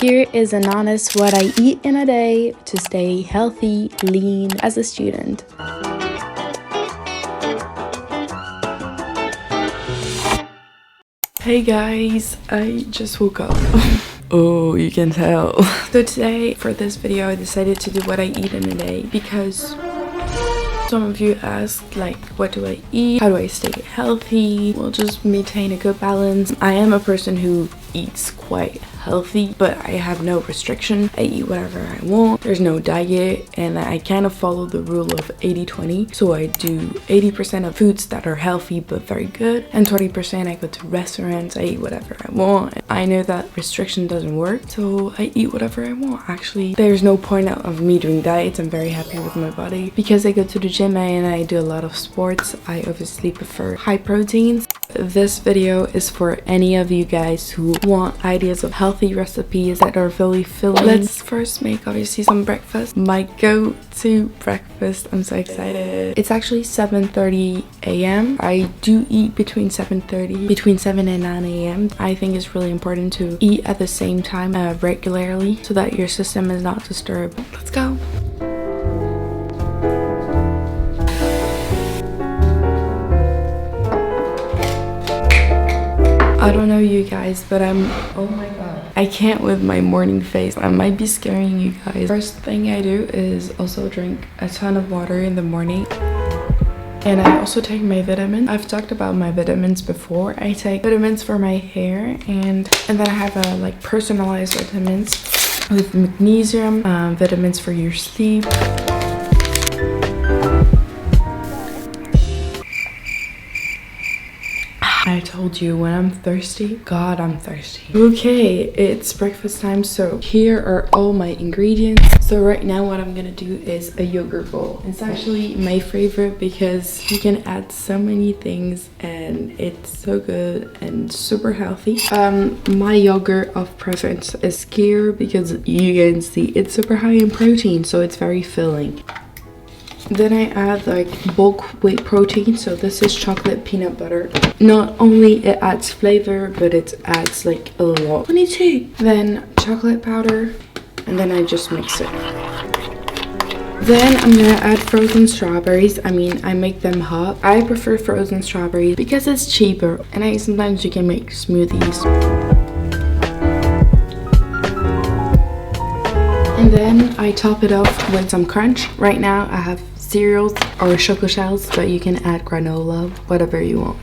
Here is an honest what I eat in a day to stay healthy, lean as a student. Hey guys, I just woke up. Oh, you can tell. So today, for this video, I decided to do what I eat in a day because some of you asked, like, what do I eat? How do I stay healthy? Well, just maintain a good balance. I am a person who eats quite healthy, but I have no restriction. I eat whatever I want. There's no diet, and I kind of follow the rule of 80-20. So I do 80% of foods that are healthy but very good, and 20% I go to restaurants. I eat whatever I want. I know that restriction doesn't work, so I eat whatever I want. Actually, there's no point of me doing diets. I'm very happy with my body because I go to the gym and I do a lot of sports. I obviously prefer high proteins. This video is for any of you guys who want ideas of healthy recipes that are really filling. Let's first make obviously some breakfast. My go-to breakfast. I'm so excited. It's actually 7:30 a.m. I do eat between 7 and 9 a.m. I think it's really important to eat at the same time regularly so that your system is not disturbed. Let's go. I don't know you guys, but oh my god, I can't with my morning face. I might be scaring you guys. First thing I do is also drink a ton of water in the morning. And I also take my vitamins. I've talked about my vitamins before. I take vitamins for my hair and then I have a like personalized vitamins with magnesium, vitamins for your sleep. I told you when I'm thirsty, God, I'm thirsty. Okay, it's breakfast time, so here are all my ingredients. So right now what I'm gonna do is a yogurt bowl. It's actually my favorite because you can add so many things and it's so good and super healthy. My yogurt of preference is Skyr because you can see it's super high in protein, so it's very filling. Then I add like bulk whey protein, so this is chocolate peanut butter. Not only it adds flavor, but it adds like a lot. 22. Then chocolate powder, and then I just mix it. Then I'm gonna add frozen strawberries. I mean, I make them hot. I prefer frozen strawberries because it's cheaper, and sometimes you can make smoothies. And then I top it off with some crunch. Right now I have cereals or choco shells, but you can add granola, whatever you want.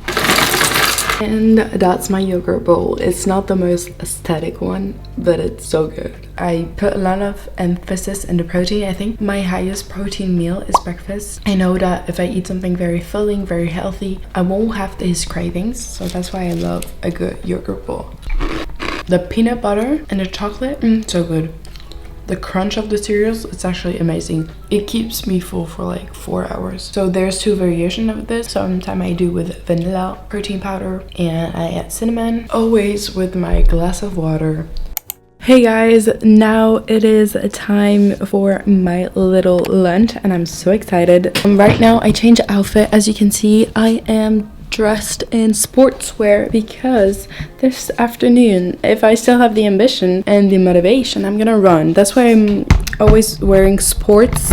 And that's my yogurt bowl. It's not the most aesthetic one, but it's so good. I put a lot of emphasis in the protein. I think my highest protein meal is breakfast. I know that if I eat something very filling, very healthy, I won't have these cravings, so that's why I love a good yogurt bowl. The peanut butter and the chocolate, so good. The crunch of the cereals, it's actually amazing. It keeps me full for like 4 hours. So there's two variations of this. Sometimes I do with vanilla protein powder and I add cinnamon, always with my glass of water. Hey guys, now it is time for my little lunch and I'm so excited. Right now I changed outfit. As you can see, I am dressed in sportswear because this afternoon, if I still have the ambition and the motivation, I'm gonna run. That's why I'm always wearing sports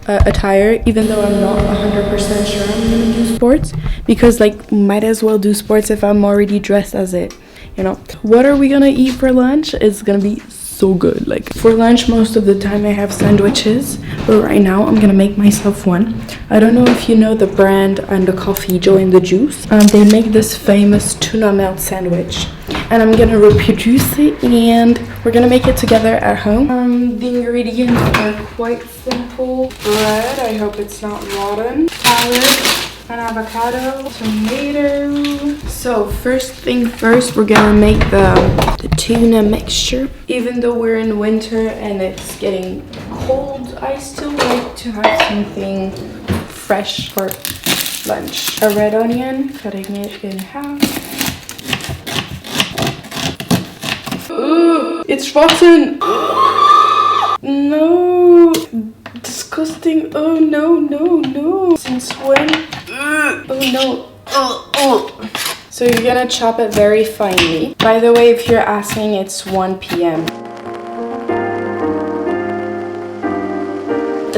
attire, even though I'm not 100% sure I'm gonna do sports, because like might as well do sports if I'm already dressed as it, you know. What are we gonna eat for lunch? It's gonna be so good. Like for lunch most of the time I have sandwiches, but right now I'm gonna make myself one. I don't know if you know the brand and the coffee Joe and the Juice. They make this famous tuna melt sandwich and I'm gonna reproduce it and we're gonna make it together at home. The ingredients are quite simple. Bread, I hope it's not rotten. Salad, an avocado, tomato. So first thing first, we're gonna make the tuna mixture. Even though we're in winter and it's getting cold, I still like to have something fresh for lunch. A red onion, cutting it in half. Ooh, it's rotten. No, disgusting. Oh no. Since when? Oh no. So you're gonna chop it very finely. By the way, if you're asking, it's 1 p.m.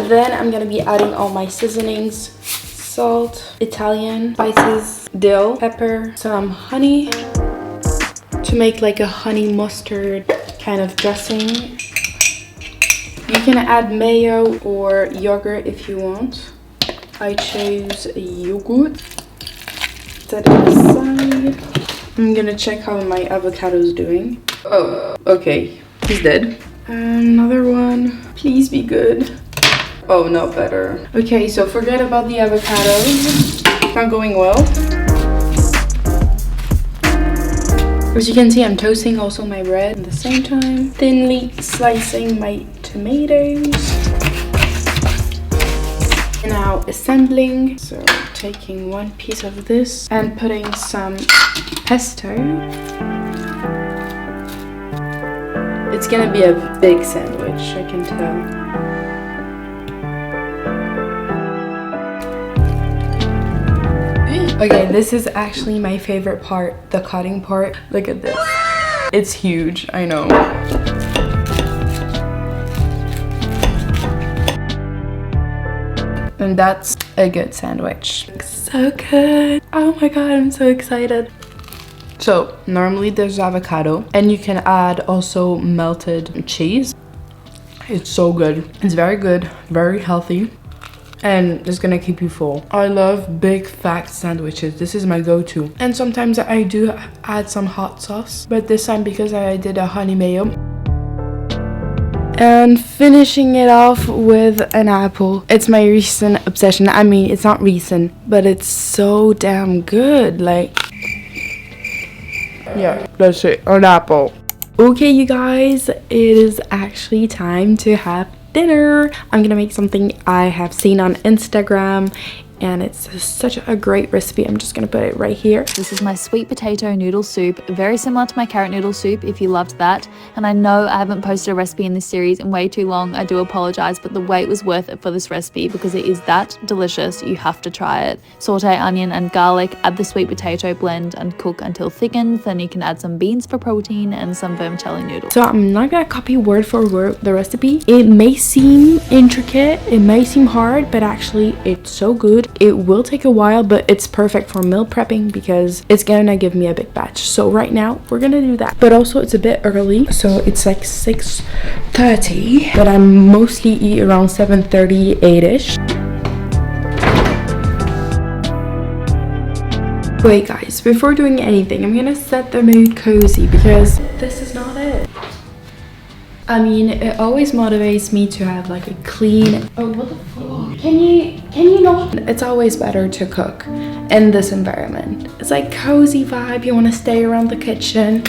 Then I'm gonna be adding all my seasonings: salt, Italian spices, dill, pepper, some honey to make like a honey mustard kind of dressing. You can add mayo or yogurt if you want. I chose yogurt. Set it aside. I'm gonna check how my avocado is doing. Oh, okay, he's dead. Another one, please be good. Oh, no, better. Okay, so forget about the avocados. Not going well. As you can see, I'm toasting also my bread at the same time. Thinly slicing my tomatoes. Now assembling. So taking one piece of this and putting some pesto. It's gonna be a big sandwich, I can tell. Okay, this is actually my favorite part, the cutting part. Look at this. It's huge, I know. And that's a good sandwich. So good. Oh my god, I'm so excited. So normally there's avocado and you can add also melted cheese. It's so good. It's very good, very healthy, and it's gonna keep you full. I love big fat sandwiches. This is my go-to. And sometimes I do add some hot sauce, but this time because I did a honey mayo. And finishing it off with an apple. It's my recent obsession. I mean, it's not recent, but it's so damn good. Like, yeah, that's it, an apple. Okay, you guys, it is actually time to have dinner. I'm gonna make something I have seen on Instagram, and it's such a great recipe. I'm just gonna put it right here. This is my sweet potato noodle soup, very similar to my carrot noodle soup if you loved that. And I know I haven't posted a recipe in this series in way too long. I do apologize, but the wait was worth it for this recipe because it is that delicious. You have to try it. Saute onion and garlic, add the sweet potato blend and cook until thickened. Then you can add some beans for protein and some vermicelli noodles. So I'm not gonna copy word for word the recipe. It may seem intricate, it may seem hard, but actually it's so good. It will take a while, but it's perfect for meal prepping because it's gonna give me a big batch. So right now we're gonna do that, but also it's a bit early, so it's like 6:30, but I mostly eat around 7:30, 8ish. Wait guys, before doing anything, I'm gonna set the mood cozy because this is not it. I mean, it always motivates me to have like a clean... Oh, what the fuck? Can you not? It's always better to cook in this environment. It's like cozy vibe. You want to stay around the kitchen.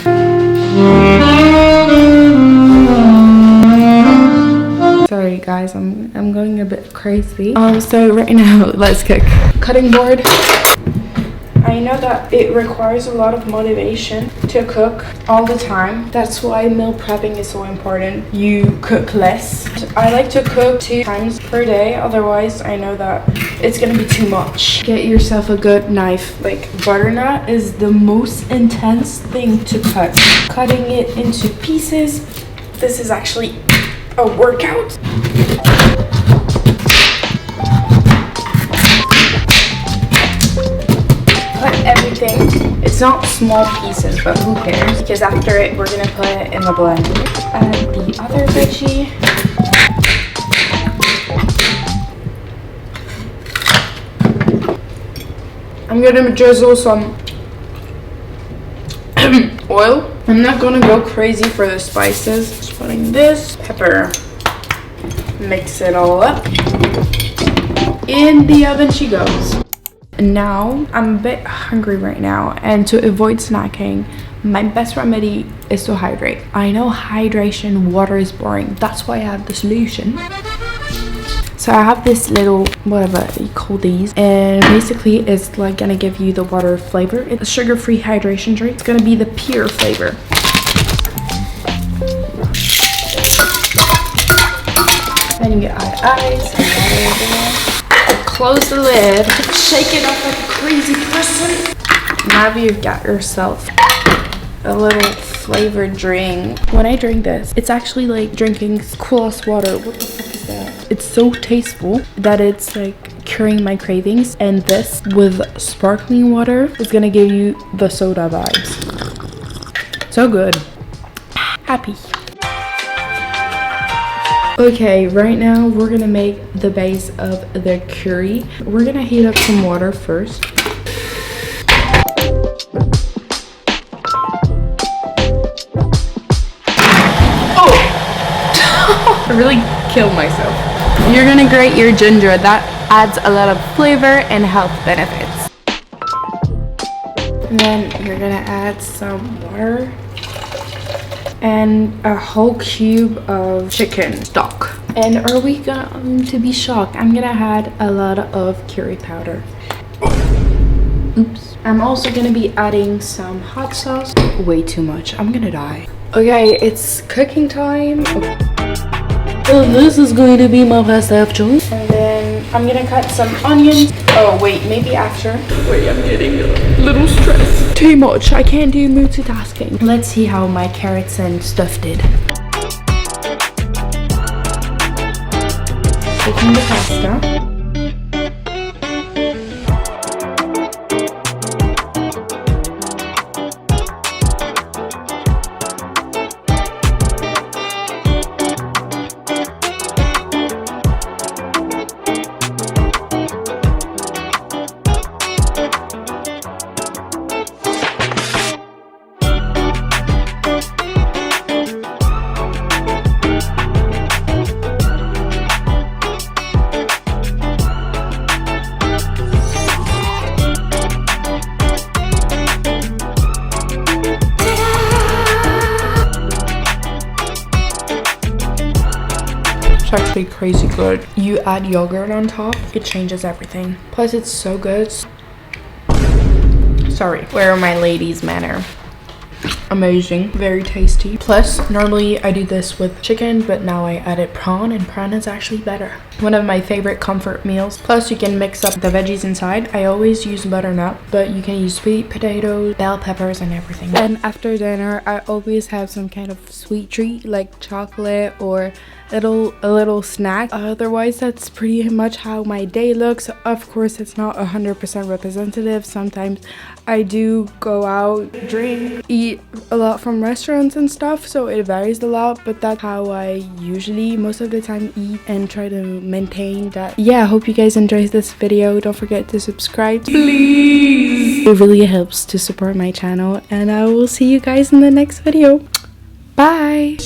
Sorry guys, I'm going a bit crazy. So right now, let's cook. Cutting board. I know that it requires a lot of motivation to cook all the time. That's why meal prepping is so important. You cook less. I like to cook 2 times per day, otherwise I know that it's gonna be too much. Get yourself a good knife. Like, butternut is the most intense thing to cut. Cutting it into pieces. This is actually a workout. Everything. It's not small pieces, but who cares? Because after it, we're gonna put it in the blender. Add the other veggie. I'm gonna drizzle some oil. I'm not gonna go crazy for the spices. Just putting this pepper. Mix it all up. In the oven she goes. Now I'm a bit hungry right now, and to avoid snacking, my best remedy is to hydrate. I know hydration, water is boring. That's why I have the solution. So I have this little, whatever you call these, and basically it's like gonna give you the water flavor. It's a sugar-free hydration drink. It's gonna be the pure flavor. Then you add ice and water there. Close the lid, shake it up like a crazy person. Now you've got yourself a little flavored drink. When I drink this, it's actually like drinking coolest water. What the fuck is that? It's so tasteful that it's like curing my cravings, and this with sparkling water is gonna give you the soda vibes. So good. Happy. Okay, right now we're gonna make the base of the curry. We're gonna heat up some water first. Oh! I really killed myself. You're gonna grate your ginger. That adds a lot of flavor and health benefits. And then you're gonna add some water and a whole cube of chicken stock. And are we going to be shocked? I'm gonna add a lot of curry powder. Oops. I'm also gonna be adding some hot sauce. Way too much. I'm gonna die. Okay, it's cooking time. So this is going to be my first afternoon. And then I'm gonna cut some onions. Oh wait, maybe after. Wait, I'm getting a little stressed. Too much. I can't do multitasking. Let's see how my carrots and stuff did. Taking the pasta. It's actually crazy good. You add yogurt on top, it changes everything. Plus it's so good. Sorry, where are my ladies' manner? Amazing, very tasty. Plus normally I do this with chicken, but now I added prawn, and prawn is actually better. One of my favorite comfort meals. Plus you can mix up the veggies inside. I always use butternut, but you can use sweet potatoes, bell peppers, and everything. And after dinner I always have some kind of sweet treat like chocolate or a little snack. Otherwise that's pretty much how my day looks. Of course it's not 100% representative. Sometimes I do go out, drink, eat a lot from restaurants and stuff, so it varies a lot, but that's how I usually most of the time eat and try to maintain that. Yeah, I hope you guys enjoyed this video. Don't forget to subscribe, please. It really helps to support my channel, and I will see you guys in the next video. Bye.